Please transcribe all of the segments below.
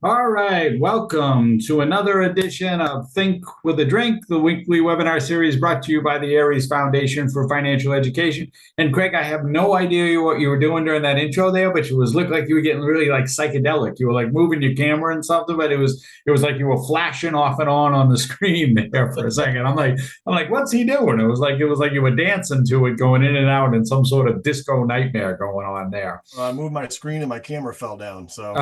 All right, welcome to another edition of Think with a Drink, the weekly webinar series brought to you by the Aries Foundation for Financial Education. And Craig, I have no idea what you were doing during that intro there, but it looked like you were getting really like psychedelic. You were like moving your camera and something, but it was like you were flashing off and on the screen there for a second. I'm like, what's he doing? It was like you were dancing to it, going in and out in some sort of disco nightmare going on there. I moved my screen and my camera fell down. So.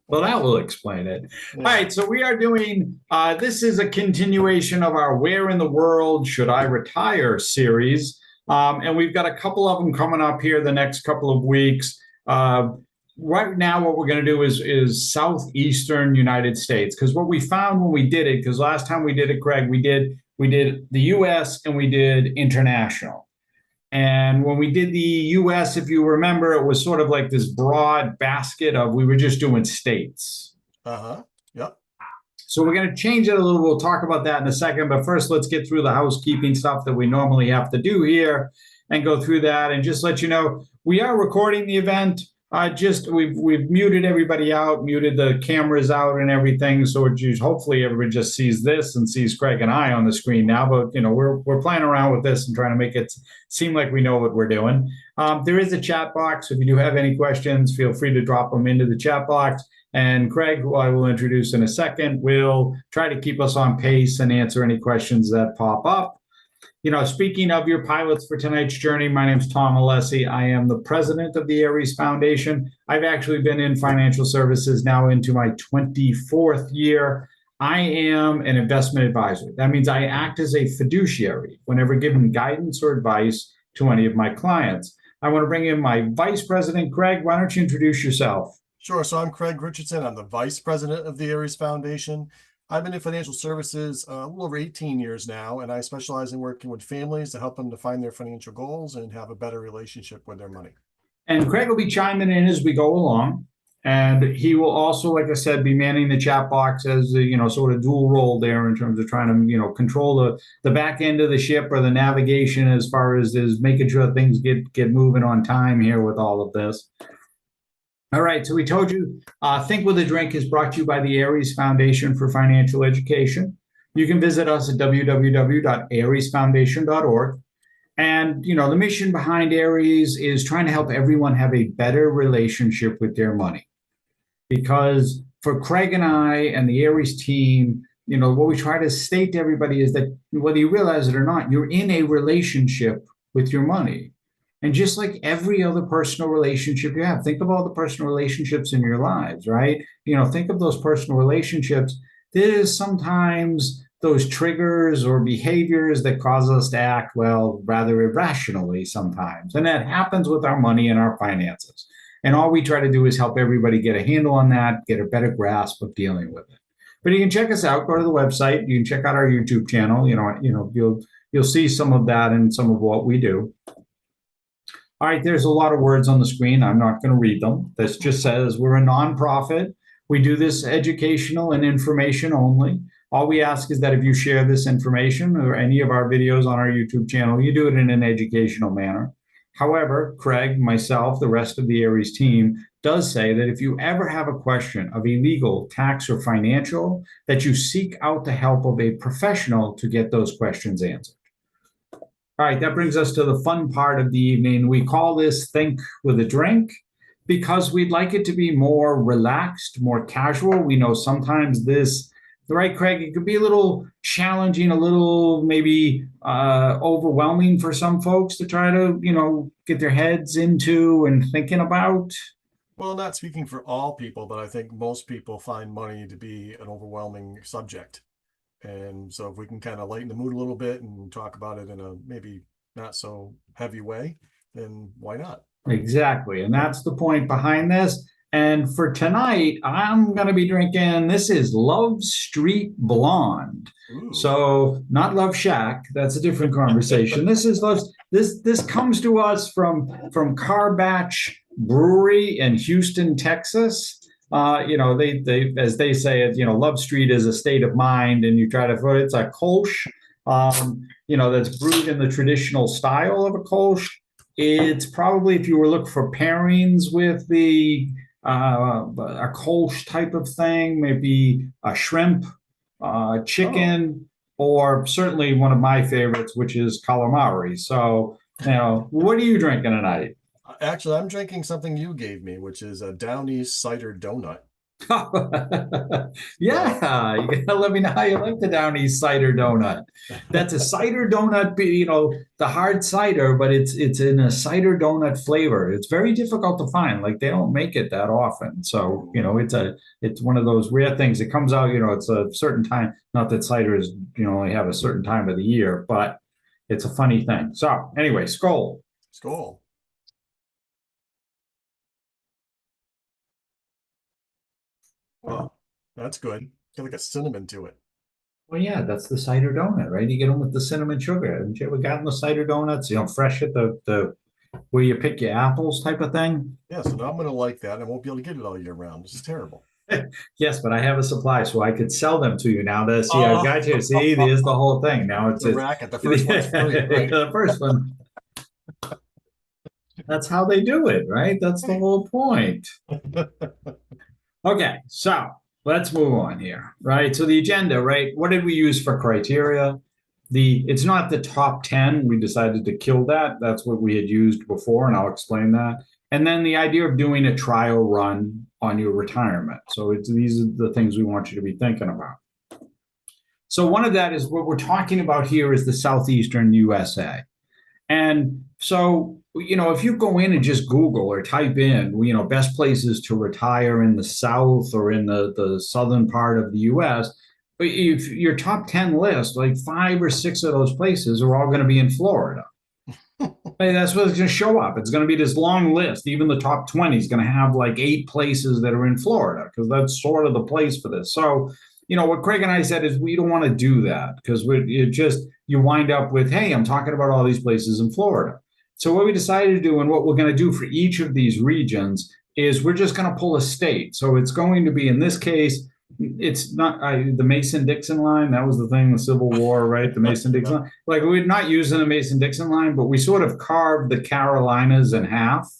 Well, that will explain it. Yeah. All right, so we are doing, this is a continuation of our Where in the World Should I Retire series. And we've got a couple of them coming up here the next couple of weeks. Right now, what we're going to do is Southeastern United States, because what we found when we did it, because last time we did it, Craig, we did the U.S. and we did international. And when we did the U.S., if you remember, it was sort of like this broad basket of we were just doing states. Yep. So we're going to change it a little. We'll talk about that in a second. But first, let's get through the housekeeping stuff that we normally have to do here and go through that. And just let you know, we are recording the event. We've muted everybody out, muted the cameras out and everything. So hopefully everybody just sees this and sees Craig and I on the screen now. But we're playing around with this and trying to make it seem like we know what we're doing. There is a chat box. If you do have any questions, feel free to drop them into the chat box. And Craig, who I will introduce in a second, will try to keep us on pace and answer any questions that pop up. Speaking of your pilots for tonight's journey, my name is Tom Alessi. I am the president of the Aries Foundation. I've actually been in financial services now into my 24th year. I am an investment advisor. That means I act as a fiduciary whenever giving guidance or advice to any of my clients. I want to bring in my vice president, Craig. Why don't you introduce yourself? Sure. So I'm Craig Richardson. I'm the vice president of the Aries Foundation. I've been in financial services a little over 18 years now, and I specialize in working with families to help them define their financial goals and have a better relationship with their money. And Craig will be chiming in as we go along. And he will also, like I said, be manning the chat box as a, sort of dual role there in terms of trying to, control the back end of the ship or the navigation as far as is making sure things get moving on time here with all of this. All right, so we told you Think with a Drink is brought to you by the Aries Foundation for Financial Education. You can visit us at www.ariesfoundation.org. And, the mission behind Aries is trying to help everyone have a better relationship with their money. Because for Craig and I and the Aries team, what we try to state to everybody is that whether you realize it or not, you're in a relationship with your money. And just like every other personal relationship you have, think of all the personal relationships in your lives, right? Think of those personal relationships. There's sometimes those triggers or behaviors that cause us to act, well, rather irrationally sometimes. And that happens with our money and our finances. And all we try to do is help everybody get a handle on that, get a better grasp of dealing with it. But you can check us out, go to the website, you can check out our YouTube channel, you'll see some of that and some of what we do. All right, there's a lot of words on the screen. I'm not going to read them. This just says we're a nonprofit. We do this educational and information only. All we ask is that if you share this information or any of our videos on our YouTube channel, you do it in an educational manner. However, Craig, myself, the rest of the Aries team does say that if you ever have a question of illegal, tax, or financial, that you seek out the help of a professional to get those questions answered. All right, that brings us to the fun part of the evening. We call this Think with a Drink because we'd like it to be more relaxed, more casual. We know sometimes this, right, Craig, it could be a little challenging, a little maybe overwhelming for some folks to try to, get their heads into and thinking about. Well, not speaking for all people, but I think most people find money to be an overwhelming subject. And so if we can kind of lighten the mood a little bit and talk about it in a maybe not so heavy way, then why not? Exactly. And that's the point behind this. And for tonight, I'm going to be drinking, this is Love Street Blonde. Ooh. So not Love Shack. That's a different conversation. This is Love. This comes to us from Carbatch Brewery in Houston, Texas. they as they say it, Love Street is a state of mind, and you try to it's a kolsch, that's brewed in the traditional style of a kolsch. It's probably, if you were looking for pairings with a kolsch type of thing, maybe a shrimp, chicken, or certainly one of my favorites, which is calamari. So, what are you drinking tonight? Actually, I'm drinking something you gave me, which is a Down East cider donut. Yeah, you gotta let me know how you like the Down East cider donut. That's a cider donut, the hard cider, but it's in a cider donut flavor. It's very difficult to find. Like they don't make it that often. So, it's one of those rare things. It comes out, it's a certain time. Not that ciders, only have a certain time of the year, but it's a funny thing. So anyway, Skol. Skol. Well, that's good. Got like a cinnamon to it. Well, yeah, that's the cider donut, right? You get them with the cinnamon sugar. Haven't you ever gotten the cider donuts? Fresh at the where you pick your apples type of thing. Yeah, so now I'm gonna like that. I won't be able to get it all year round. This is terrible. Yes, but I have a supply, so I could sell them to you now. See, I've Oh, got you. See, there's the whole thing. Now it's the racket. The first one's free, right? the first one. That's how they do it, right? That's the whole point. Okay, so let's move on here, right? So the agenda, right? What did we use for criteria? It's not the top 10. We decided to kill that. That's what we had used before, and I'll explain that. And then the idea of doing a trial run on your retirement. So these are the things we want you to be thinking about. So one of that is what we're talking about here is the Southeastern USA. And so, if you go in and just Google or type in, best places to retire in the South or in the southern part of the US, if your top 10 list, like 5 or 6 of those places are all going to be in Florida. That's what it's going to show up. It's going to be this long list. Even the top 20 is going to have like 8 places that are in Florida because that's sort of the place for this. So, what Craig and I said is we don't want to do that because you wind up with, hey, I'm talking about all these places in Florida. So what we decided to do and what we're going to do for each of these regions is we're just going to pull a state. So it's going to be, in this case, it's not the Mason-Dixon line. That was the thing, the Civil War, right? The Mason-Dixon line. Like we're not using the Mason-Dixon line, but we sort of carved the Carolinas in half.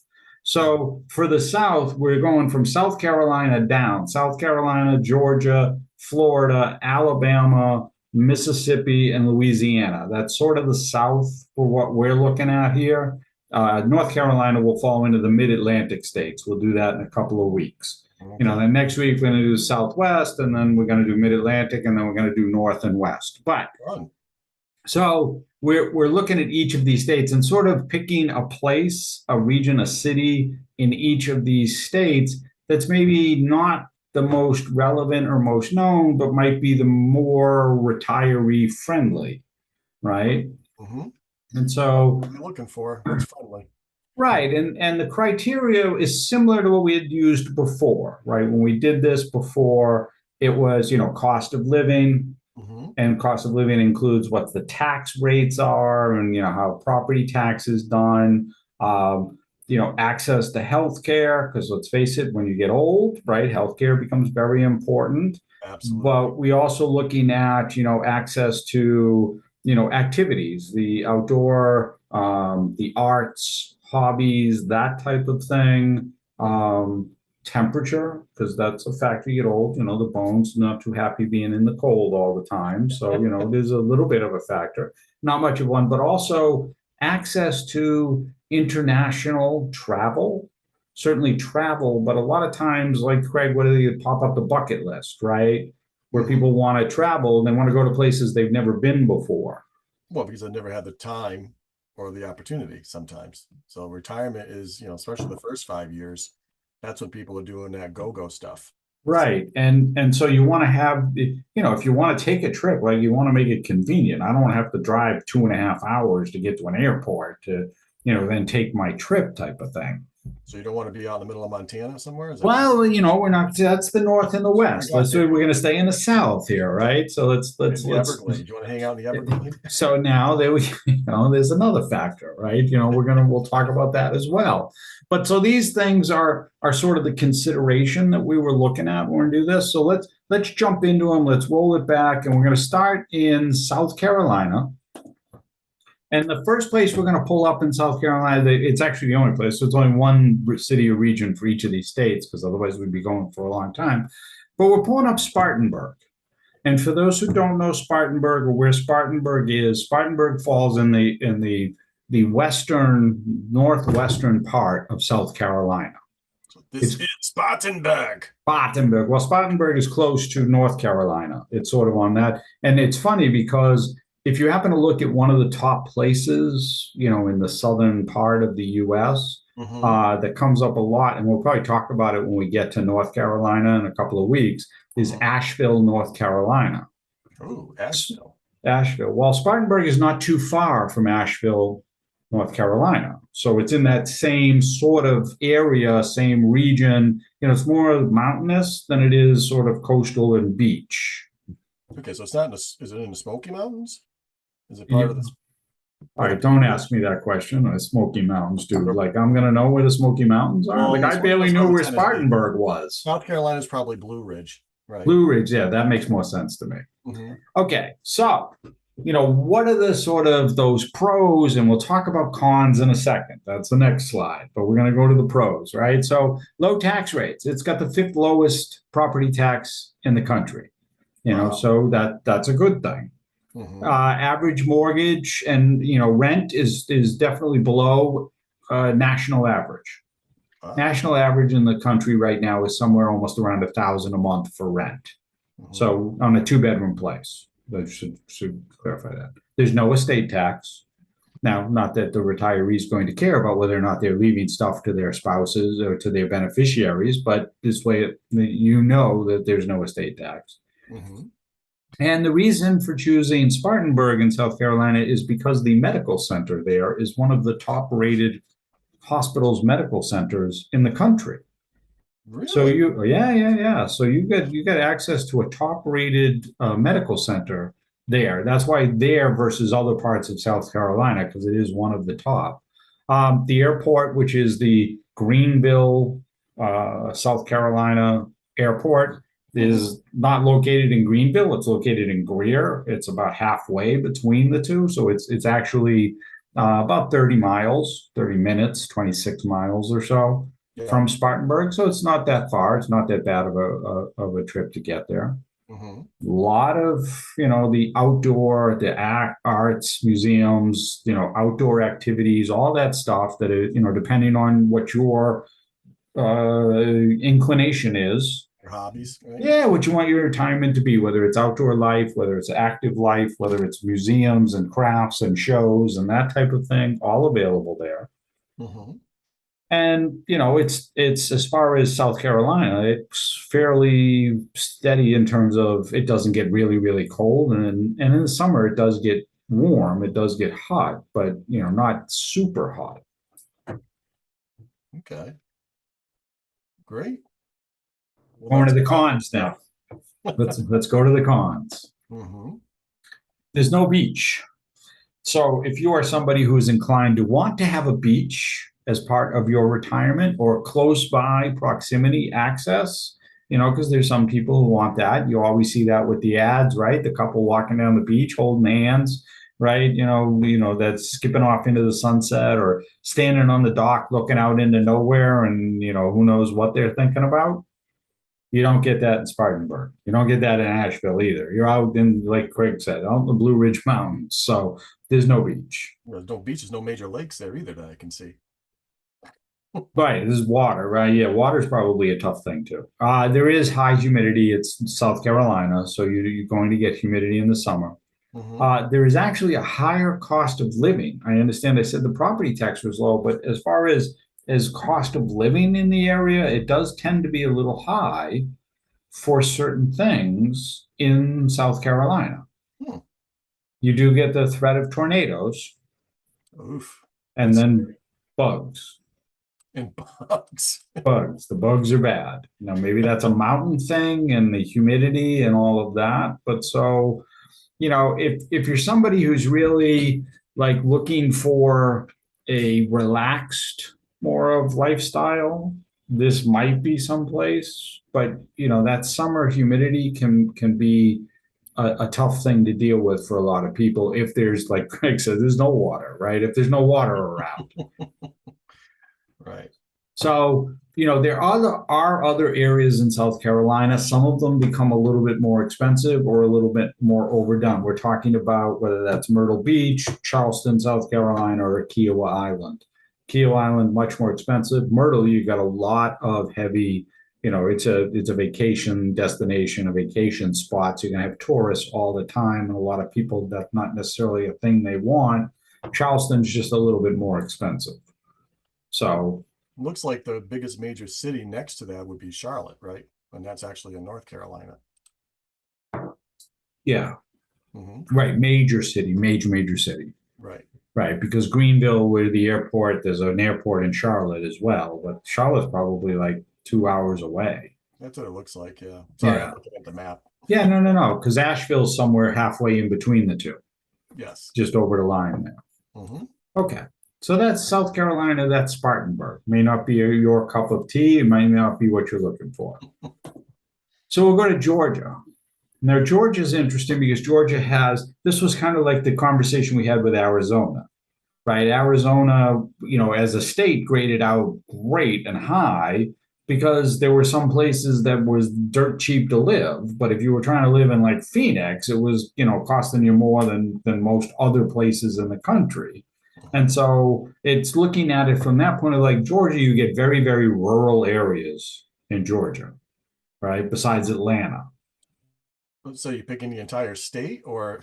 So for the South, we're going from South Carolina down, South Carolina, Georgia, Florida, Alabama, Mississippi, and Louisiana. That's sort of the South for what we're looking at here. North Carolina will fall into the mid-Atlantic states. We'll do that in a couple of weeks. Okay. Then next week we're going to do Southwest, and then we're going to do Mid-Atlantic, and then we're going to do North and West. But so we're looking at each of these states and sort of picking a place, a region, a city in each of these states that's maybe not the most relevant or most known, but might be the more retiree friendly, right? Mm-hmm. And so what you're looking for, it's friendly. Right. And the criteria is similar to what we had used before, right? When we did this before, it was, cost of living. Mm-hmm. And cost of living includes what the tax rates are and, how property tax is done. Access to healthcare, because let's face it, when you get old, right, healthcare becomes very important. Absolutely. But we also looking at, access to, activities, the outdoor, the arts, hobbies, that type of thing. Temperature, because that's a factor. You get old, the bones not too happy being in the cold all the time. So, there's a little bit of a factor, not much of one, but also access to international travel, certainly travel, but a lot of times, like Craig, what do you pop up the bucket list, right? Where people want to travel, they want to go to places they've never been before. Well, because they've never had the time or the opportunity sometimes. So retirement is, especially the first 5 years, that's when people are doing that go-go stuff. Right. And so you want to have, if you want to take a trip, like you want to make it convenient. I don't want to have to drive 2.5 hours to get to an airport to, then take my trip type of thing. So you don't want to be out in the middle of Montana somewhere? Is that Well, we're not, that's the north and the west. got there. We're going to stay in the south here, right? So in the Everglades? You want to hang out in the Everglades? so now there we, there's another factor, right? We'll talk about that as well. But so these things are sort of the consideration that we were looking at when we do this. So let's jump into them. Let's roll it back, and we're going to start in South Carolina. And the first place we're going to pull up in South Carolina, it's actually the only place. So it's only one city or region for each of these states, because otherwise we'd be going for a long time. But we're pulling up Spartanburg. And for those who don't know Spartanburg or where Spartanburg is, Spartanburg falls in the northwestern part of South Carolina. So this is Spartanburg. Spartanburg. Well, Spartanburg is close to North Carolina. It's sort of on that. And it's funny because if you happen to look at one of the top places, in the southern part of the U.S., that comes up a lot, and we'll probably talk about it when we get to North Carolina in a couple of weeks, is Asheville, North Carolina. Oh, Asheville. Asheville. Well, Spartanburg is not too far from Asheville, North Carolina. So it's in that same sort of area, same region. It's more mountainous than it is sort of coastal and beach. Okay, so it's not is it in the Smoky Mountains? Is it part of this? All right, don't ask me that question. The Smoky Mountains, dude. Like, I'm going to know where the Smoky Mountains are? Like, I barely knew where Spartanburg was. South Carolina is probably Blue Ridge, right? Blue Ridge, yeah, that makes more sense to me. Okay, so, what are the sort of those pros? And we'll talk about cons in a second. That's the next slide. But we're going to go to the pros, right? So, low tax rates. It's got the fifth lowest property tax in the country. So that's a good thing. Average mortgage and rent is definitely below national average. National average in the country right now is somewhere almost around $1,000 a month for rent. So on a 2-bedroom place, I should clarify that. There's no estate tax. Now, not that the retiree is going to care about whether or not they're leaving stuff to their spouses or to their beneficiaries, but this way that there's no estate tax. And the reason for choosing Spartanburg in South Carolina is because the medical center there is one of the top-rated hospitals, medical centers in the country. Really? So yeah. So you got access to a top-rated medical center there. That's why there versus other parts of South Carolina, because it is one of the top. The airport, which is the Greenville, South Carolina airport, is not located in Greenville. It's located in Greer. It's about halfway between the two. So it's actually about 30 minutes, 26 miles or so from Spartanburg. So it's not that far. It's not that bad of a trip to get there. A lot of, the outdoor, the arts, museums, outdoor activities, all that stuff that, depending on what your inclination is. Your hobbies, right? Yeah, what you want your retirement to be, whether it's outdoor life, whether it's active life, whether it's museums and crafts and shows and that type of thing, all available there. And it's as far as South Carolina, it's fairly steady in terms of it doesn't get really, really cold, and in the summer it does get warm, it does get hot, but not super hot. Okay, great. Going to the cons now. Let's go to the cons. There's no beach. So if you are somebody who is inclined to want to have a beach as part of your retirement or close by proximity access, because there's some people who want that. You always see that with the ads, right? The couple walking down the beach holding hands, right? That's skipping off into the sunset or standing on the dock looking out into nowhere, and who knows what they're thinking about. You don't get that in Spartanburg. You don't get that in Asheville either. You're out in, like Craig said, out in the Blue Ridge Mountains. So there's no beach. There's no beaches, no major lakes there either that I can see. Right, this is water, right? Yeah, water is probably a tough thing too. There is high humidity. It's South Carolina, so you're going to get humidity in the summer. There is actually a higher cost of living. I understand I said the property tax was low, but as far as cost of living in the area, it does tend to be a little high for certain things in South Carolina. You do get the threat of tornadoes. Oof. And then bugs. And bugs. Bugs. The bugs are bad. Maybe that's a mountain thing and the humidity and all of that. But so, if you're somebody who's really like looking for a relaxed more of lifestyle, this might be someplace. But that summer humidity can be a tough thing to deal with for a lot of people if there's, like Craig said, there's no water, right? If there's no water around. Right. So, there are other areas in South Carolina. Some of them become a little bit more expensive or a little bit more overdone. We're talking about whether that's Myrtle Beach, Charleston, South Carolina, or Kiowa Island. Kiowa Island, much more expensive. Myrtle, you got a lot of heavy, it's a vacation destination, a vacation spot. So you're gonna have tourists all the time, and a lot of people, that's not necessarily a thing they want. Charleston's just a little bit more expensive. So Looks like the biggest major city next to that would be Charlotte, right? And that's actually in North Carolina. yeah, Mm-hmm. right. Major city, major city. Right. Right. Because Greenville, where the airport, there's an airport in Charlotte as well, but Charlotte's probably like 2 hours away. That's what it looks like. Yeah. Sorry, Yeah. I'm looking at the map. Yeah, no. Because Asheville's somewhere halfway in between the two, Yes. just over the line there. Mm-hmm. Okay. So that's South Carolina, that's Spartanburg. May not be your cup of tea. It might not be what you're looking for. So we'll go to Georgia. Now, Georgia's interesting because Georgia this was kind of like the conversation we had with Arizona, right? Arizona, as a state graded out great and high because there were some places that was dirt cheap to live. But if you were trying to live in like Phoenix, it was, costing you more than most other places in the country. And so it's looking at it from that point of like Georgia, you get very, very rural areas in Georgia, right? Besides Atlanta. So you picking the entire state or?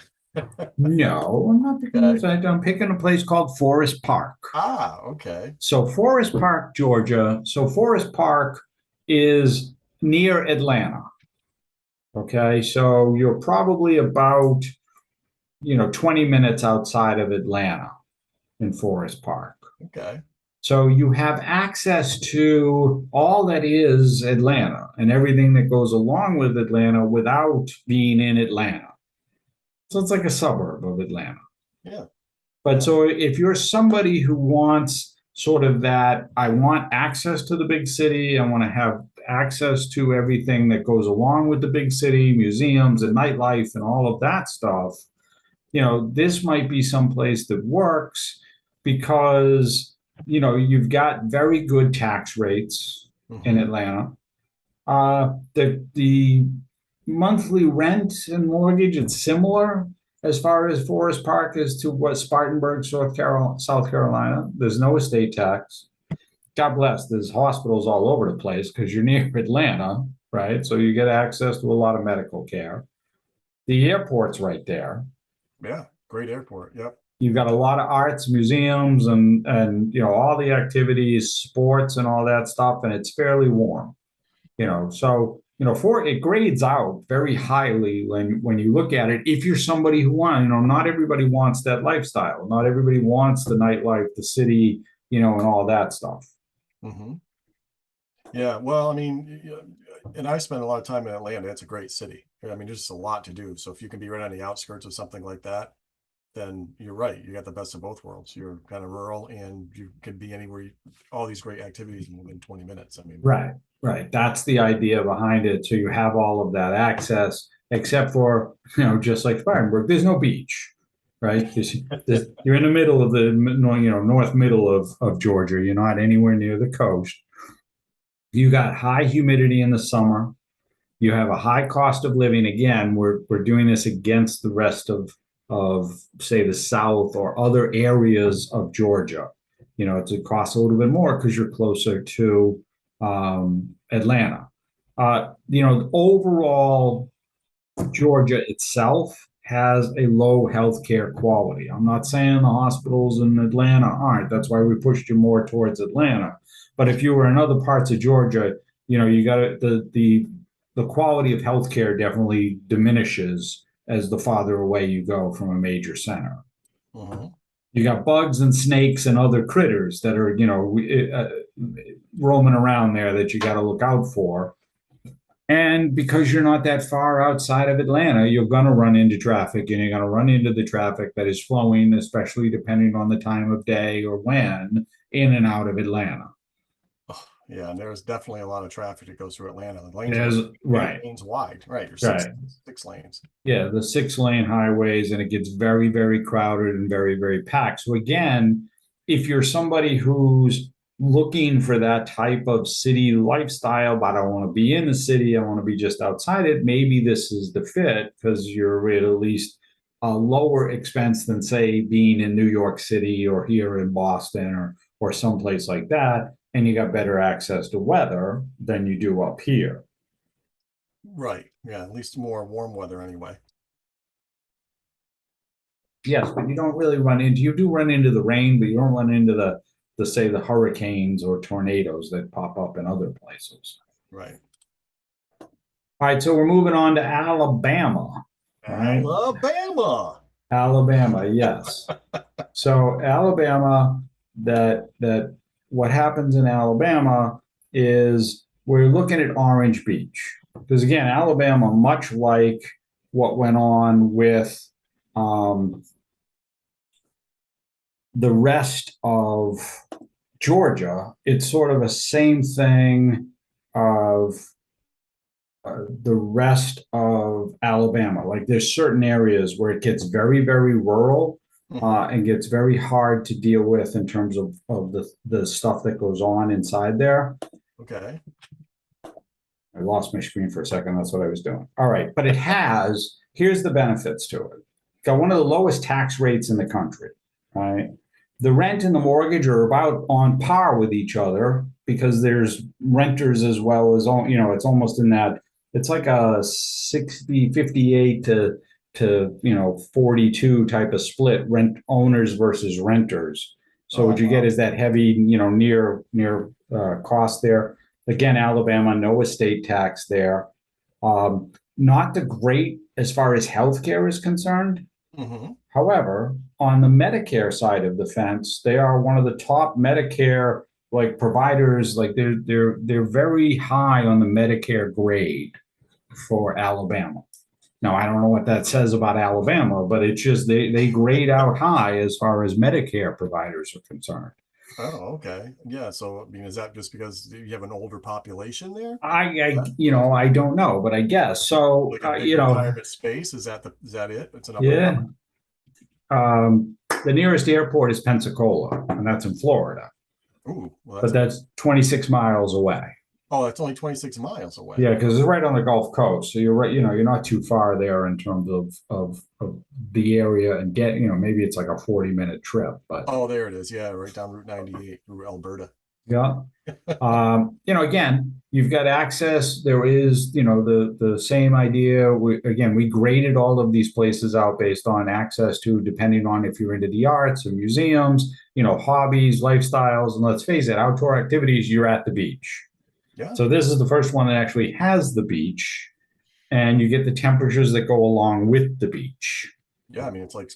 No, I'm not picking this. I'm picking a place called Forest Park. Ah, okay. So Forest Park, Georgia. So Forest Park is near Atlanta. Okay, so you're probably about 20 minutes outside of Atlanta in Forest Park. Okay. So you have access to all that is Atlanta and everything that goes along with Atlanta without being in Atlanta. So it's like a suburb of Atlanta. Yeah. But so if you're somebody who wants sort of that, I want access to the big city, I want to have access to everything that goes along with the big city, museums and nightlife and all of that stuff, this might be someplace that works because, you've got very good tax rates in Atlanta. The monthly rent and mortgage, it's similar as far as Forest Park is to what Spartanburg, South Carolina. There's no estate tax. God bless, there's hospitals all over the place because you're near Atlanta, right? So you get access to a lot of medical care. The airport's right there. Yeah, great airport. Yep. You've got a lot of arts, museums, and all the activities, sports, and all that stuff, and it's fairly warm. So it grades out very highly when you look at it. If you're somebody who wants, not everybody wants that lifestyle. Not everybody wants the nightlife, the city, and all that stuff. Mm-hmm. Yeah, well, I mean, and I spent a lot of time in Atlanta. It's a great city. I mean, there's just a lot to do. So if you can be right on the outskirts of something like that, then you're right. You got the best of both worlds. You're kind of rural and you can be anywhere, all these great activities within 20 minutes. I mean, right. That's the idea behind it. So you have all of that access, except for, just like Spartanburg, there's no beach, right? You're in the middle of the, north middle of Georgia. You're not anywhere near the coast. You got high humidity in the summer. You have a high cost of living. Again, we're doing this against the rest of say the South or other areas of Georgia. It costs a little bit more because you're closer to Atlanta. Overall, Georgia itself has a low healthcare quality. I'm not saying the hospitals in Atlanta aren't. That's why we pushed you more towards Atlanta. But if you were in other parts of Georgia, you got the quality of healthcare definitely diminishes as the farther away you go from a major center. You got bugs and snakes and other critters that are, roaming around there that you got to look out for. And because you're not that far outside of Atlanta, you're going to run into traffic, and you're going to run into the traffic that is flowing, especially depending on the time of day or when, in and out of Atlanta. Oh, yeah, and there's definitely a lot of traffic that goes through Atlanta. The lanes are There's, like right, 8 lanes wide, right? Or right. six lanes. Yeah, the 6 lane highways, and it gets very, very crowded and very, very packed. So again, if you're somebody who's looking for that type of city lifestyle, but I don't want to be in the city, I want to be just outside it, maybe this is the fit because you're at least a lower expense than, say, being in New York City or here in Boston or someplace like that, and you got better access to weather than you do up here. Right. Yeah, at least more warm weather anyway. Yes, but you don't really run into, you do run into the rain, but you don't run into the say the hurricanes or tornadoes that pop up in other places. Right. All right, so we're moving on to Alabama. Right? Alabama. Alabama, yes. So Alabama, that what happens in Alabama is we're looking at Orange Beach. Because again, Alabama, much like what went on with the rest of Georgia, it's sort of a same thing of the rest of Alabama. Like there's certain areas where it gets very, very rural and gets very hard to deal with in terms of the stuff that goes on inside there. Okay. I lost my screen for a second. That's what I was doing. All right. But it has, here's the benefits to it. Got one of the lowest tax rates in the country. Right. The rent and the mortgage are about on par with each other because there's renters as well as, it's almost in that, it's like a 60, 58 to 42 type of split, rent owners versus renters. So what you get is that heavy, near cost there. Again, Alabama, no estate tax there. Not the great as far as healthcare is concerned. Mm-hmm. However, on the Medicare side of the fence, they are one of the top Medicare like providers. Like they're very high on the Medicare grade for Alabama. Now, I don't know what that says about Alabama, but it's just they grade out high as far as Medicare providers are concerned. Oh, okay. Yeah. So, I mean, is that just because you have an older population there? I don't know, but I guess so. Like a big retirement space? Is that it? It's an upper Yeah. number? The nearest airport is Pensacola, and that's in Florida. Ooh, well, but that's 26 miles away. Oh, that's only 26 miles away. Yeah, because it's right on the Gulf Coast. So you're right, you're not too far there in terms of the area and maybe it's like a 40-minute trip. But oh, there it is. Yeah, right down Route 98 through Alberta. Yeah. Again, you've got access. There is, the same idea. We graded all of these places out based on access to, depending on if you're into the arts or museums, hobbies, lifestyles, and let's face it, outdoor activities, you're at the beach. Yeah. So this is the first one that actually has the beach, and you get the temperatures that go along with the beach. Yeah, I mean, it's like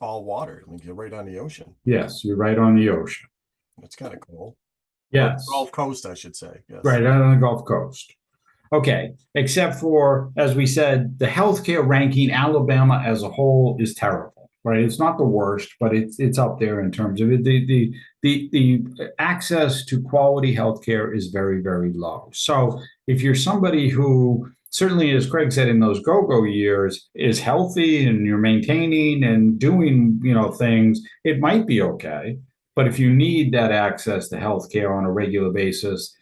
all water. I mean, you're right on the ocean. Yes, you're right on the ocean. That's kind of cool. Yes. Gulf Coast, I should say. Yes. Right on the Gulf Coast. Okay, except for, as we said, the healthcare ranking, Alabama as a whole is terrible, right? It's not the worst, but it's up there in terms of it. The access to quality healthcare is very, very low. So if you're somebody who, certainly, as Craig said, in those go-go years, is healthy and you're maintaining and doing, things, it might be okay. But if you need that access to healthcare on a regular basis,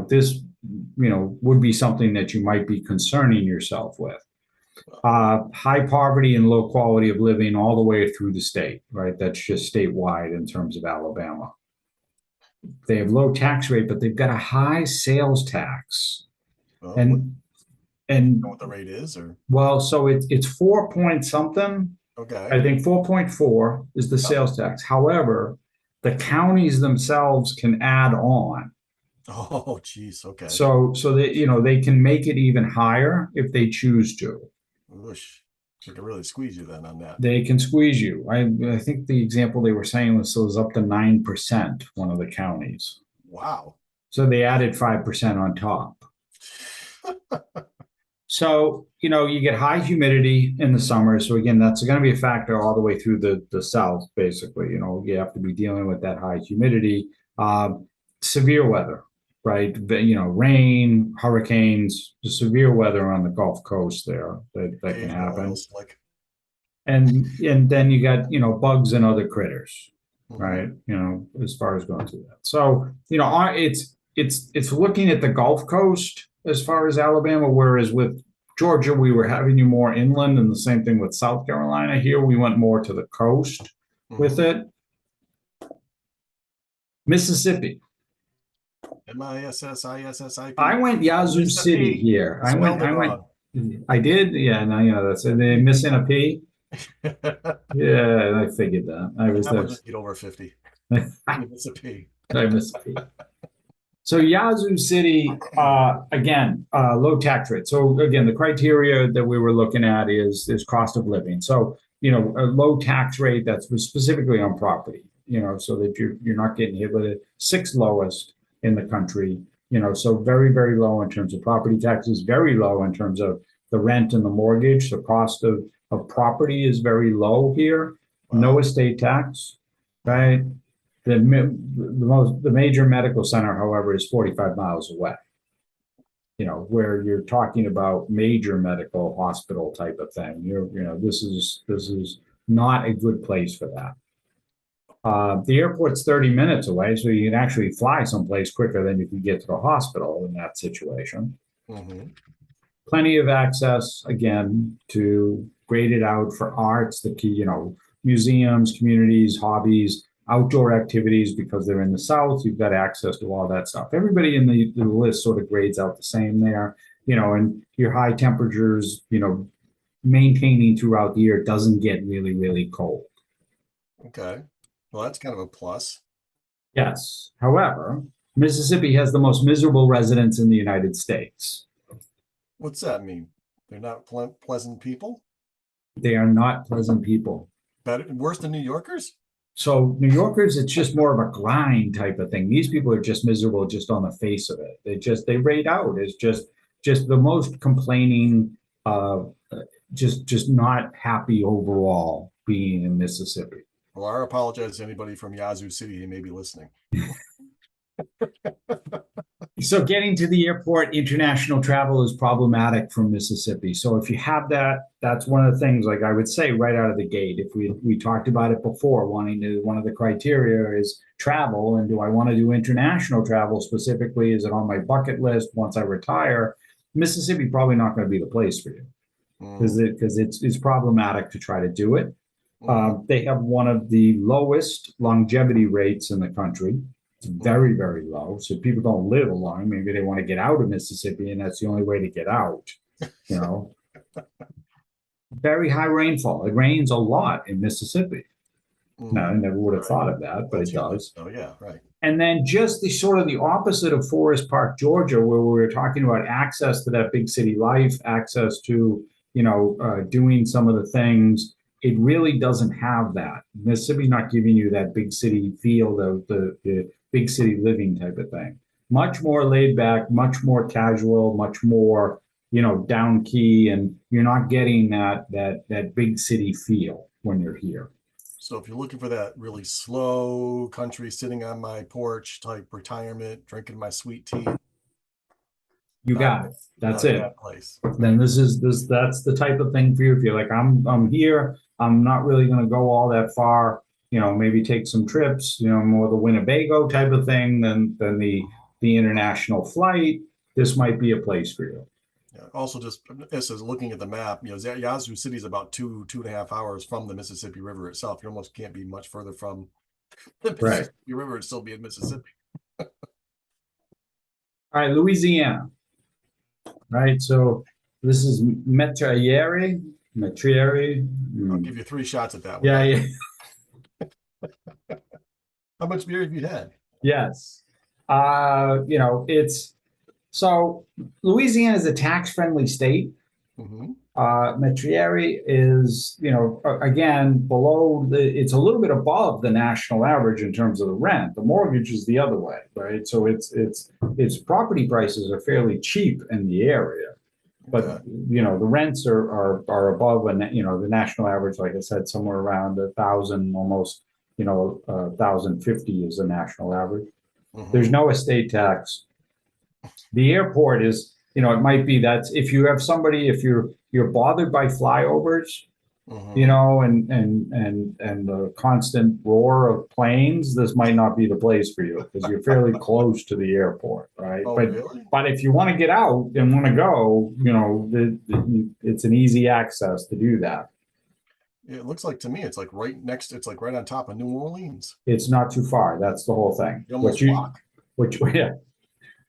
this, would be something that you might be concerning yourself with. High poverty and low quality of living all the way through the state, right? That's just statewide in terms of Alabama. They have low tax rate, but they've got a high sales tax. Well, and you know what the rate is, or? Well, so it's 4 point something. Okay. I think 4.4 is the sales tax. However, the counties themselves can add on. Oh, geez. Okay. So that, they can make it even higher if they choose to. Whoosh. They can really squeeze you then on that. They can squeeze you. I think the example they were saying was up to 9%, one of the counties. Wow. So they added 5% on top. So, you get high humidity in the summer. So again, that's going to be a factor all the way through the south, basically. You have to be dealing with that high humidity. Severe weather, right? Rain, hurricanes, the severe weather on the Gulf Coast there that can Occasional oil happen. slick. And then you got, bugs and other critters, Mhm. right? As far as going through that. So, it's looking at the Gulf Coast as far as Alabama, whereas with Georgia, we were having you more inland, and the same thing with South Carolina. Here, we went more to the coast with Mhm. it. Mississippi. MISSISSIP. I went Yazoo Missed a City P. here. I spelled it wrong. I did. Yeah, no, that's they missing a P. Yeah, I figured that. I What was happens when that's you get over 50? You miss a P. I missed a P. So Yazoo City, again, low tax rate. So again, the criteria that we were looking at is cost of living. So a low tax rate that's specifically on property. So that you're not getting hit with it. Sixth lowest in the country. So very very low in terms of property taxes. Very low in terms of the rent and the mortgage. The cost of property is very low here. No Wow. estate tax, Mhm. right? The major medical center, however, is 45 miles away. Where you're talking about major medical hospital type of thing. This is not a good place for that. The airport's 30 minutes away, so you can actually fly someplace quicker than you can get to the hospital in that situation. Mhm. Plenty of access, again, to grade it out for arts, the key, museums, communities, hobbies, outdoor activities, because they're in the South, you've got access to all that stuff. Everybody in the list sort of grades out the same there, and your high temperatures, maintaining throughout the year doesn't get really, really cold. Okay. Well, that's kind of a plus. Yes. However, Mississippi has the most miserable residents in the United States. What's that mean? They're not pleasant people? They are not pleasant people. Better, worse than New Yorkers? So New Yorkers, it's just more of a grind type of thing. These people are just miserable just on the face of it. They rate out as just the most complaining, uh, just not happy overall being in Mississippi. Well, I apologize to anybody from Yazoo City who may be listening. So getting to the airport, international travel is problematic from Mississippi. So if you have that, that's one of the things, like I would say right out of the gate. If we talked about it before, one of the criteria is travel, and do I want to do international travel specifically? Is it on my bucket list once I retire? Mississippi probably not going to be the place for you Mm. because it's problematic to try to do it. Mhm. They have one of the lowest longevity rates in the country. It's Mhm. very, very low. So people don't live long. Maybe they want to get out of Mississippi, and that's the only way to get out. You know, very high rainfall. It rains a lot in Mississippi. Now, I Mhm. never would have Right. thought of that, but That's it humid. does. Oh, yeah, right. And then just the sort of the opposite of Forest Park, Georgia, where we were talking about access to that big city life, access to, doing some of the things. It really doesn't have that. Mississippi's not giving you that big city feel, the big city living type of thing. Much more laid back, much more casual, much more, down key, and you're not getting that big city feel when you're here. So if you're looking for that really slow country sitting on my porch type retirement, drinking my sweet tea, You not got it. That's not a it. bad place. Then that's the type of thing for you. If you're like, I'm here, I'm not really gonna go all that far, maybe take some trips, more the Winnebago type of thing than the international flight. This might be a place for you. Yeah. Also, just this is looking at the map. Yazoo City is about 2.5 hours from the Mississippi River itself. You almost can't be much further from the Right. Mississippi River and still be in Mississippi. All right, Louisiana. Right. So this is Metriere. I'll give you 3 shots at that one. Yeah, yeah. How much beer have you had? Yes. It's so Louisiana is a tax-friendly state. Mm-hmm. Metrieri is, again, below it's a little bit above the national average in terms of the rent. The mortgage is the other way, right? So its property prices are fairly cheap in the area, but Okay. the rents are above, and the national average, like I said, somewhere around 1,000, almost, 1,050 is the national average. There's Mhm. no estate tax. The airport is, it might be that if you have somebody, if you're bothered by flyovers, Mhm. and the constant roar of planes, this might not be the place for you because you're fairly close to the airport, right? Oh, But really? but if you want to get out and want to go, it's an easy access to do that. It looks like to me it's like right next, it's like right on top of New Orleans. It's not too far. That's the whole thing. You almost walk. Yeah,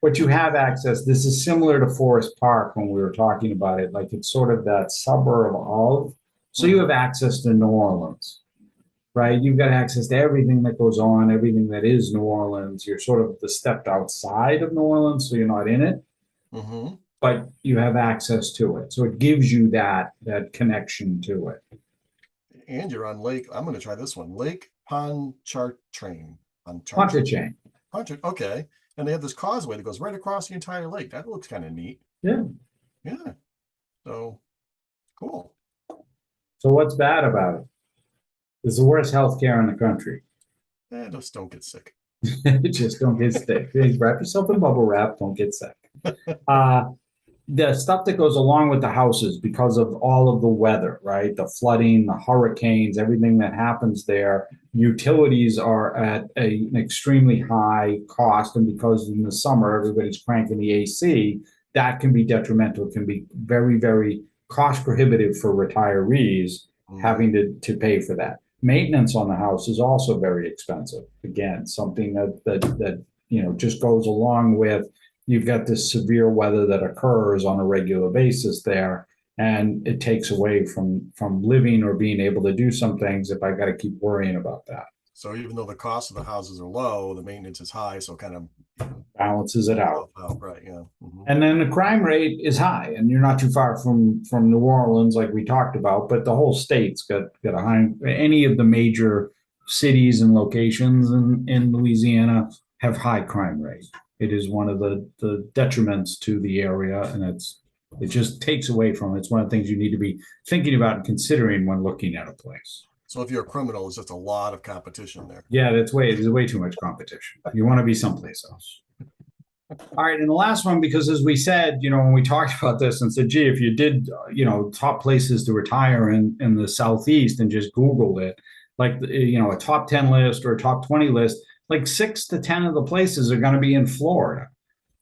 what you have access, this is similar to Forest Park when we were talking about it, like it's sort of that suburb of, so you have Mhm. access to New Orleans, right? You've got access to everything that goes on, everything that is New Orleans. You're sort of the stepped outside of New Orleans, so you're not in it, Mhm. but you have access to it. So it gives you that connection to it. And you're on Lake. I'm going to try this one. Lake Pontchartrain. Pontchartrain. Pontchartrain. Pontchartrain. Okay. And they have this causeway that goes right across the entire lake. That looks kind of neat. Yeah. Yeah. So cool. So what's bad about it? It's the worst healthcare in the country. Just don't get sick. Just don't get sick. Please wrap yourself in bubble wrap. Don't get sick. Uh, the stuff that goes along with the houses because of all of the weather, right? The flooding, the hurricanes, everything that happens there. Utilities are at an extremely high cost. And because in the summer, everybody's cranking the AC, that can be detrimental, can be very, very cost prohibitive for retirees Mhm. having to pay for that. Maintenance on the house is also very expensive. Again, something that just goes along with you've got this severe weather that occurs on a regular basis there, and it takes away from living or being able to do some things if I got to keep worrying about that. So even though the cost of the houses are low, the maintenance is high. So kind of Balances it out. out. Right. Yeah. Mhm. And then the crime rate is high, and you're not too far from New Orleans, like we talked about. But the whole state's got a high. Any of the major cities and locations in Louisiana have high crime rate. It is one of the detriments to the area, and it just takes away from it. It's one of the things you need to be thinking about and considering when looking at a place. So if you're a criminal, it's just a lot of competition there. Yeah, there's way too much competition. You want to be someplace else. All right, and the last one, because as we said, when we talked about this and said, gee, if you did, top places to retire in the Southeast and just Googled it, like, a top 10 list or a top 20 list, like 6 to 10 of the places are going to be in Florida.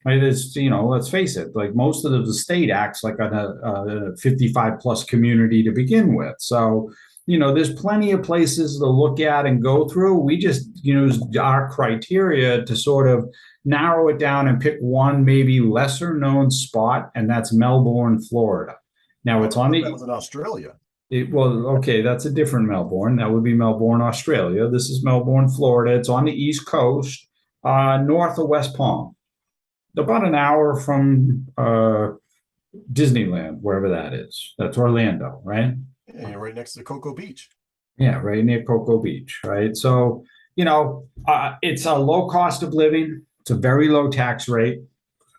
Right? It's, let's face it, like most of the state acts like a 55 plus community to begin with. So, there's plenty of places to look at and go through. We just use our criteria to sort of narrow it down and pick one maybe lesser known spot, and that's Melbourne, Florida. Now Oh, it's I on thought that the was in Australia. well, okay, that's a different Melbourne. That would be Melbourne, Australia. This is Melbourne, Florida. It's on the East Coast, north of West Palm, about an hour from Disneyland, wherever that is. That's Orlando, right? Yeah, you're right next to Cocoa Beach. Yeah, right near Cocoa Beach, right? So, it's a low cost of living. It's a very low tax rate.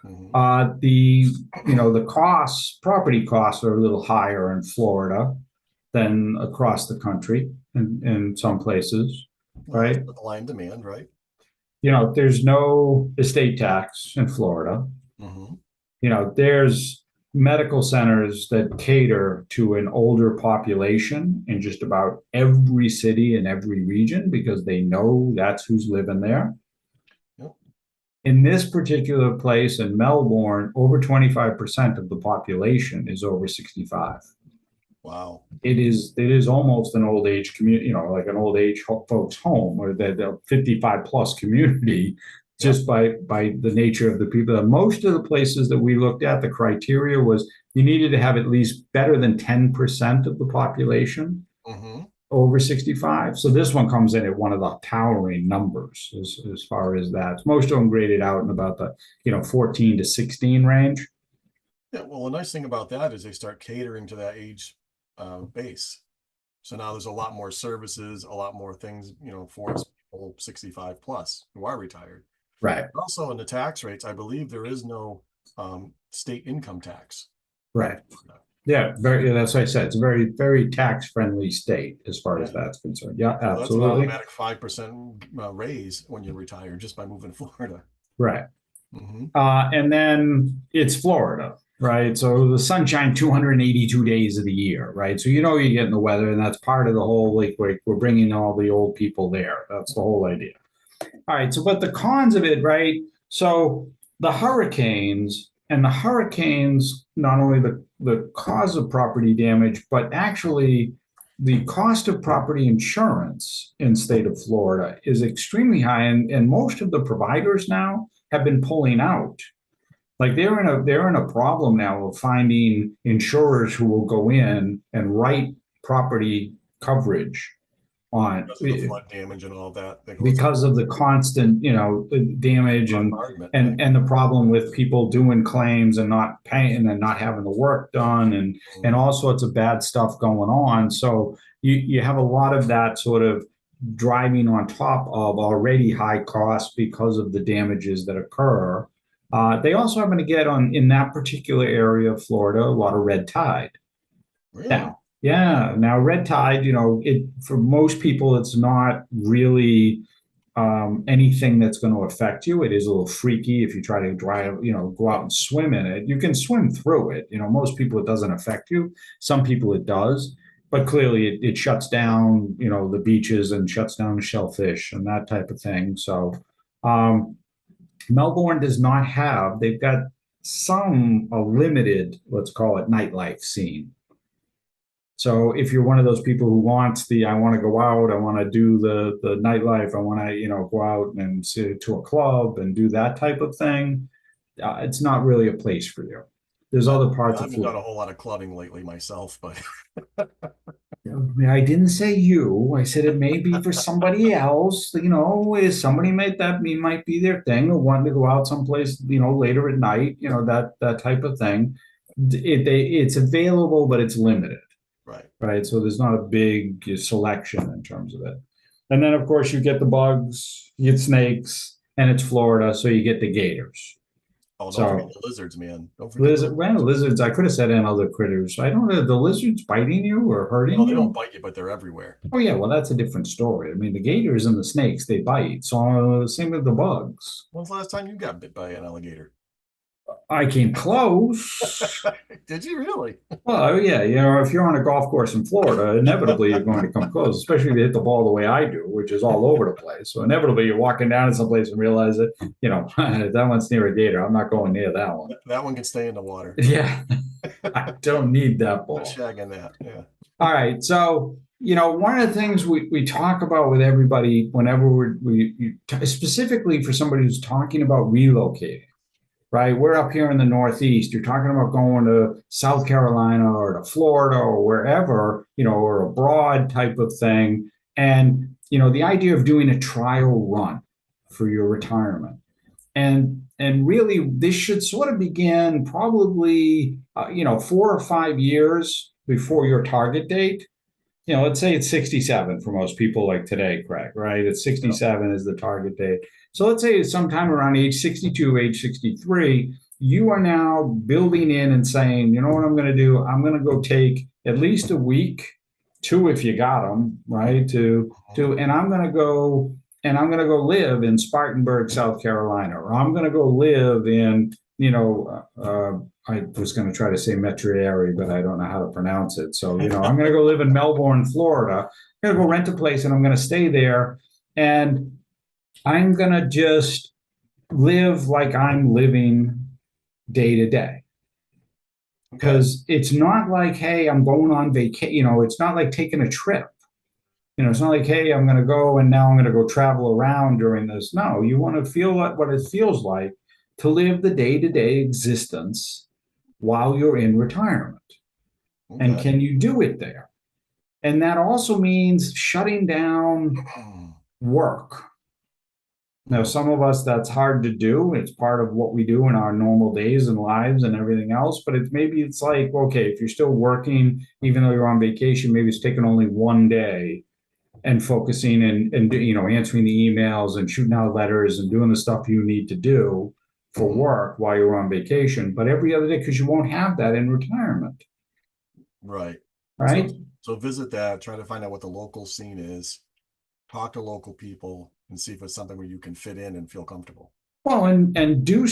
Mhm. The property costs are a little higher in Florida than across the country in some places, Well, that's right? supply and demand, right? There's no estate tax in Florida. Hmm. There's medical centers that cater to an older population in just about every city and every region because they know that's who's living there. Yep. In this particular place in Melbourne, over 25% of the population is over 65. Wow. It is almost an old age community, like an old age folks home or the 55 plus community, Yep. just by the nature of the people. Most of the places that we looked at, the criteria was you needed to have at least better than 10% of the population Hmm. over 65. So this one comes in at one of the towering numbers as far as that. Most of them graded out in about the 14 to 16 range. Yeah, well, the nice thing about that is they start catering to that age base. So now there's a lot more services, a lot more things, for us people 65 plus who are retired. Right. Also, in the tax rates, I believe there is no state income tax. Right. Yeah, that's what I said. It's a very, very tax-friendly state as far as Yeah. that's concerned. Yeah, So that's an absolutely. automatic 5% raise when you retire just by moving to Florida. Right. Hmm. And then it's Florida, right? So the sunshine 282 days of the year, right? So you're getting the weather, and that's part of the whole, like, we're bringing all the old people there. That's the whole idea. All right. So, but the cons of it, right? So the hurricanes, not only the cause of property damage, but actually the cost of property insurance in state of Florida is extremely high. And most of the providers now have been pulling out. Like they're in a problem now of finding insurers who will go in and write property coverage on Because of the flood damage and all that goes because of the constant, damage and bombardment. and the problem with people doing claims and not paying and not having the work done and all sorts of bad stuff going on. So you have a lot of that sort of driving on top of already high costs because of the damages that occur. They also happen to get on in that particular area of Florida a lot of red tide. Really? Now, yeah. Now, red tide, it for most people, it's not really anything that's going to affect you. It is a little freaky if you try to drive, go out and swim in it. You can swim through it. Most people it doesn't affect you. Some people it does, but clearly it shuts down, the beaches and shuts down the shellfish and that type of thing. So, Melbourne does not have. They've got a limited, let's call it, nightlife scene. So if you're one of those people who wants I want to go out, I want to do the nightlife, I want to, go out and to a club and do that type of thing, it's not really a place for you. There's other I parts of haven't done a Florida. whole lot of clubbing lately myself, but I didn't say you. I said it may be for somebody else. If somebody might be their thing, or wanting to go out someplace, later at night, that type of thing. It's available, but it's limited. right. Right? So there's not a big selection in terms of it. And then, of course, you get the bugs, you get snakes, and it's Florida, so you get the gators. Oh, don't forget So the lizards, man. Don't forget the lizards, I could have said, and other critters. I don't know, the lizards biting you or hurting No, they don't you? bite you, but they're everywhere. Oh, yeah, well, that's a different story. I mean, the gators and the snakes, they bite. So same with the bugs. When's the last time you got bit by an alligator? I came close. Did you really? Well, yeah, if you're on a golf course in Florida, inevitably you're going to come close, especially if you hit the ball the way I do, which is all over the place. So inevitably you're walking down to someplace and realize that, that one's near a gator. I'm not going near that one. That one can stay in the water. Yeah, I don't need that No ball. shagging that. Yeah. All right. So, one of the things we talk about with everybody whenever specifically for somebody who's talking about relocating, right? We're up here in the Northeast. You're talking about going to South Carolina or to Florida or wherever, or abroad type of thing. And, the idea of doing a trial run for your retirement. And really, this should sort of begin probably, 4 or 5 years before your target date. Let's say it's 67 for most people like today, Craig, right? It's 67 is the target date. So let's say it's sometime around age 62, age 63, you are now building in and saying, you know what I'm going to do? I'm going to go take at least a week, two if you got them, right? And I'm going to go live in Spartanburg, South Carolina, or I'm going to go live in, I was going to try to say Metairie, but I don't know how to pronounce it. So, I'm going to go live in Melbourne, Florida. I'm going to go rent a place and I'm going to stay there. And I'm going to just live like I'm living day to day. Because it's not like, hey, I'm going on vacation. It's not like taking a trip. It's not like, hey, I'm going to go and now I'm going to go travel around during this. No, you want to feel like what it feels like to live the day to day existence while you're in retirement. Okay. And can you do it there? And that also means shutting down work. Now, Mhm. some of us, that's hard to do. It's part of what we do in our normal days and lives and everything else. But it's like, okay, if you're still working, even though you're on vacation, maybe it's taking only one day and focusing and answering the emails and shooting out letters and doing the stuff you need to do for Mhm. work while you're on vacation. But every other day, because you won't have that in retirement, Right. So, right? so visit that, try to find out what the local scene is, talk to local people and see if it's something where you can fit in and feel comfortable. Well, and do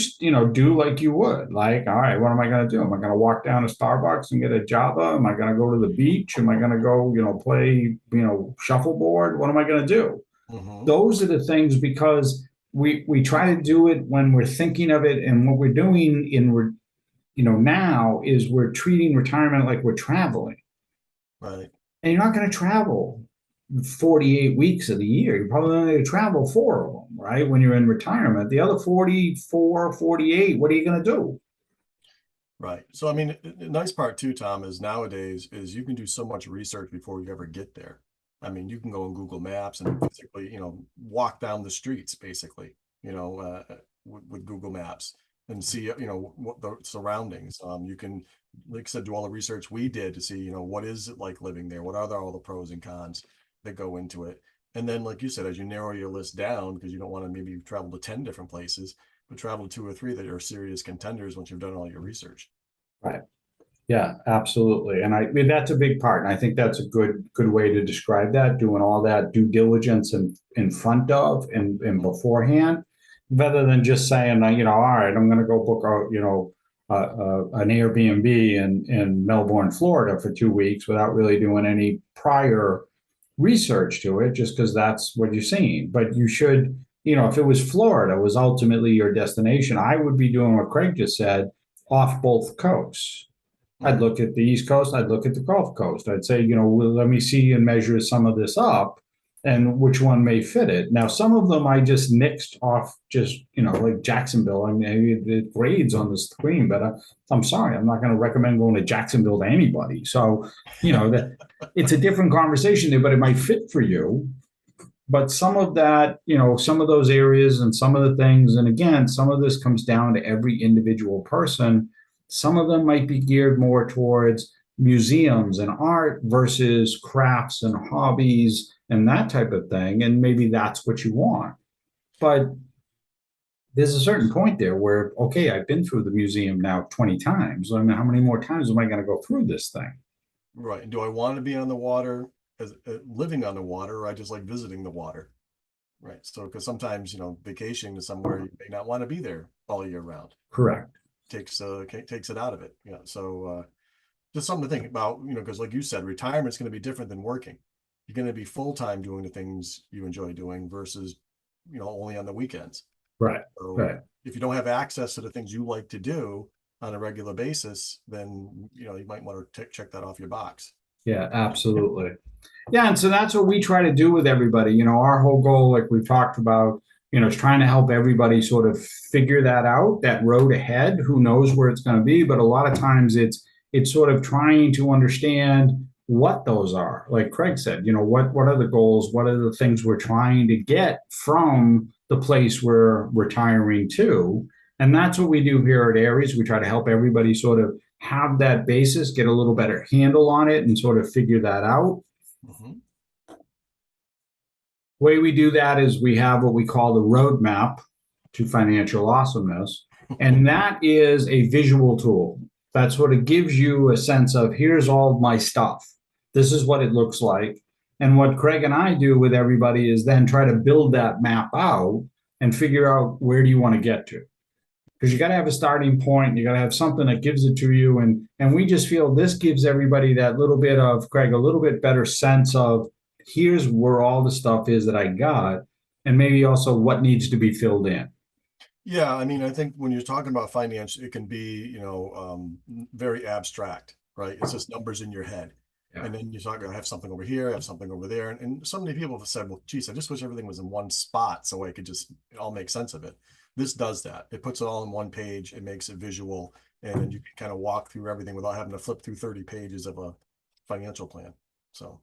like you would. Like, all right, what am I going to do? Am I going to walk down to Starbucks and get a Java? Am I going to go to the beach? Am I going to go, play, shuffleboard? What am I going to do? Hmm. Those are the things, because we try to do it when we're thinking of it, and what we're doing now is we're treating retirement like we're traveling. Right. And you're not going to travel 48 weeks of the year. You're probably only going to travel four of them, right? When you're in retirement, the other 44, 48, what are you going to do? Right. So, I mean, the nice part too, Tom, is nowadays is you can do so much research before you ever get there. I mean, you can go on Google Maps and physically, walk down the streets basically, with Google Maps and see, what the surroundings. You can, like I said, do all the research we did to see, what is it like living there? What are all the pros and cons that go into it? And then, like you said, as you narrow your list down, because you don't want to maybe travel to 10 different places, but travel to two or three that are serious contenders once you've done all your research. Right. Yeah, absolutely. And I mean, that's a big part. And I think that's a good way to describe that, doing all that due diligence in front of and Mhm. beforehand, rather than just saying, all right, I'm going to go book an Airbnb in Melbourne, Florida for 2 weeks without really doing any prior research to it, just because that's what you're seeing. But you should, if it was Florida was ultimately your destination, I would be doing what Craig just said, off both coasts. I'd Mhm. look at the East Coast, I'd look at the Gulf Coast. I'd say, well, let me see and measure some of this up and which one may fit it. Now, some of them I just nixed off, just, like Jacksonville. I mean, the grades on the screen, but I'm sorry, I'm not going to recommend going to Jacksonville to anybody. So, that it's a different conversation there, but it might fit for you. But some of that, some of those areas and some of the things, and again, some of this comes down to every individual person. Some of them might be geared more towards museums and art versus crafts and hobbies and that type of thing. And maybe that's what you want. But there's a certain point there where, okay, I've been through the museum now 20 times. I mean, how many more times am I going to go through this thing? Right. And do I want to be on the water as living on the water, or I just like visiting the water? Right. So, because sometimes, vacationing to somewhere you may not want to be there all year round. Correct. Takes it out of it. Yeah. So, just something to think about, because like you said, retirement's going to be different than working. You're going to be full time doing the things you enjoy doing versus, only on the weekends. Right. So Right. if you don't have access to the things you like to do on a regular basis, then you might want to check that off your box. Yeah, absolutely. Yeah, and so that's what we try to do with everybody. Our whole goal, like we've talked about, is trying to help everybody sort of figure that out, that road ahead. Who knows where it's going to be? But a lot of times it's sort of trying to understand what those are. Like Craig said, what are the goals? What are the things we're trying to get from the place we're retiring to? And that's what we do here at Aries. We try to help everybody sort of have that basis, get a little better handle on it, and sort of figure that out. Mhm. Way we do that is we have what we call the roadmap to financial awesomeness. And that is a visual tool. That's what it gives you a sense of, here's all my stuff. This is what it looks like. And what Craig and I do with everybody is then try to build that map out and figure out, where do you want to get to? Because you got to have a starting point. You got to have something that gives it to you. And we just feel this gives everybody that little bit of, Craig, a little bit better sense of, here's where all the stuff is that I got, and maybe also what needs to be filled in. Yeah, I mean, I think when you're talking about finance, it can be, very abstract, right? It's just numbers in your head. Yeah. And then you talk, I have something over here, I have something over there. And so many people have said, well, geez, I just wish everything was in one spot so I could just all make sense of it. This does that. It puts it all in one page, it makes it visual, and then you can kind of walk through everything without having to flip through 30 pages of a financial plan. So,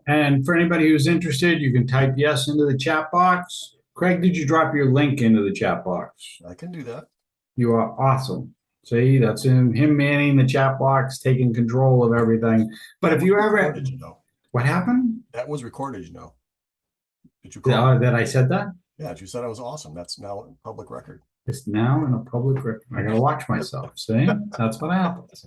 And for anybody who's interested, you can type yes into the chat box. Craig, did you drop your link into the chat box? I can do that. You are awesome. See, that's him manning the chat box, taking control of everything. But if you ever, Recorded, what happened? That was recorded, Did you call? That I said that? Yeah, you said I was awesome. That's now public record. It's now in a public record. I gotta watch myself. See, that's what happens.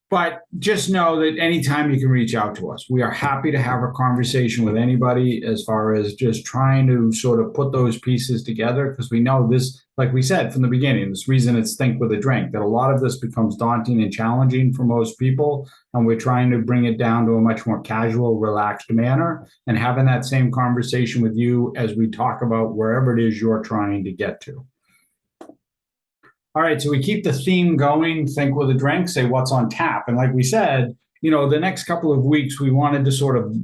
But just know that anytime you can reach out to us, we are happy to have a conversation with anybody as far as just trying to sort of put those pieces together. Because we know this, like we said from the beginning, this reason it's Think with a Drink, that a lot of this becomes daunting and challenging for most people. And we're trying to bring it down to a much more casual, relaxed manner and having that same conversation with you as we talk about wherever it is you're trying to get to. All right, so we keep the theme going, Think with a Drink, say what's on tap. And like we said, the next couple of weeks, we wanted to sort of,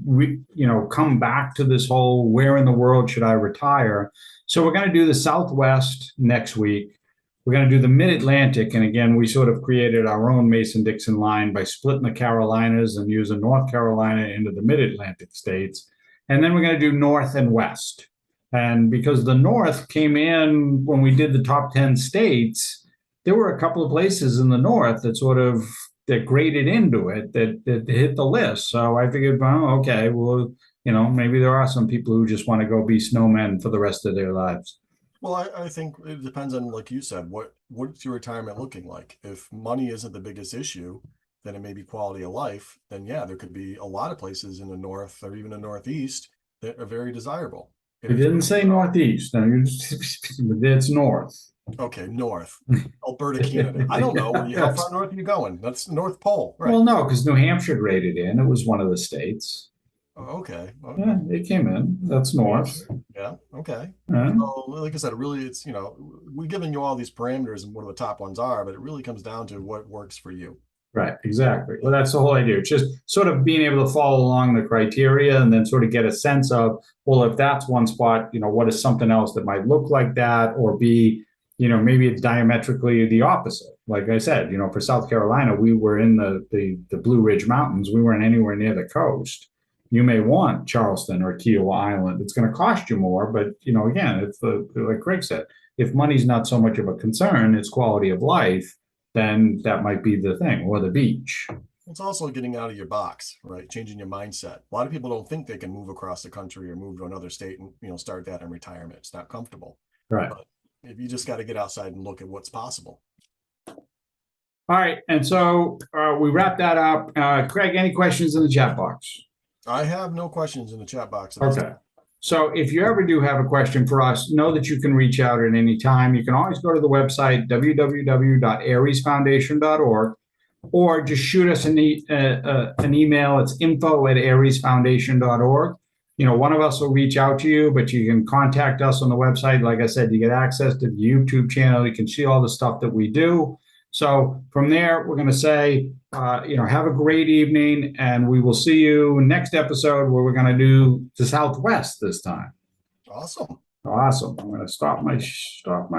come back to this whole where in the world should I retire? So we're going to do the Southwest next week. We're going to do the Mid-Atlantic. And again, we sort of created our own Mason-Dixon line by splitting the Carolinas and using North Carolina into the Mid-Atlantic states. And then we're going to do North and West. And because the North came in when we did the top 10 states, there were a couple of places in the North that graded into it that hit the list. So I figured, well, okay, well, maybe there are some people who just want to go be snowmen for the rest of their lives. Well, I think it depends on, like you said, what's your retirement looking like? If money isn't the biggest issue, then it may be quality of life. Then yeah, there could be a lot of places in the North or even the Northeast that are very desirable. You didn't say Northeast. No, it's North. Okay, North. Alberta, Canada. I don't know. How far north are you going? That's the North Pole, right? Well, no, because New Hampshire graded in. It was one of the states. Oh, okay. Yeah, it came in. That's North. Yeah, okay. So, like I said, really, it's, we're giving you all these parameters and what the top ones are, but it really comes down to what works for you. Right, exactly. Well, that's the whole idea. It's just sort of being able to follow along the criteria and then sort of get a sense of, well, if that's one spot, what is something else that might look like that or be, maybe it's diametrically the opposite. Like I said, for South Carolina, we were in the Blue Ridge Mountains. We weren't anywhere near the coast. You may want Charleston or Kiowa Island. It's going to cost you more, but again, it's like Craig said, if money's not so much of a concern, it's quality of life, then that might be the thing, or the beach. It's also getting out of your box, right? Changing your mindset. A lot of people don't think they can move across the country or move to another state and start that in retirement. It's not comfortable. Right. But if you just got to get outside and look at what's possible. All right. And so we wrap that up. Craig, any questions in the chat box? I have no questions in the chat box. Okay. So if you ever do have a question for us, know that you can reach out at any time. You can always go to the website, www.ariesfoundation.org, or just shoot us an email. It's info@ariesfoundation.org. One of us will reach out to you, but you can contact us on the website. Like I said, you get access to the YouTube channel. You can see all the stuff that we do. So from there, we're going to say, have a great evening, and we will see you next episode where we're going to do the Southwest this time. Awesome. Awesome. I'm going to stop my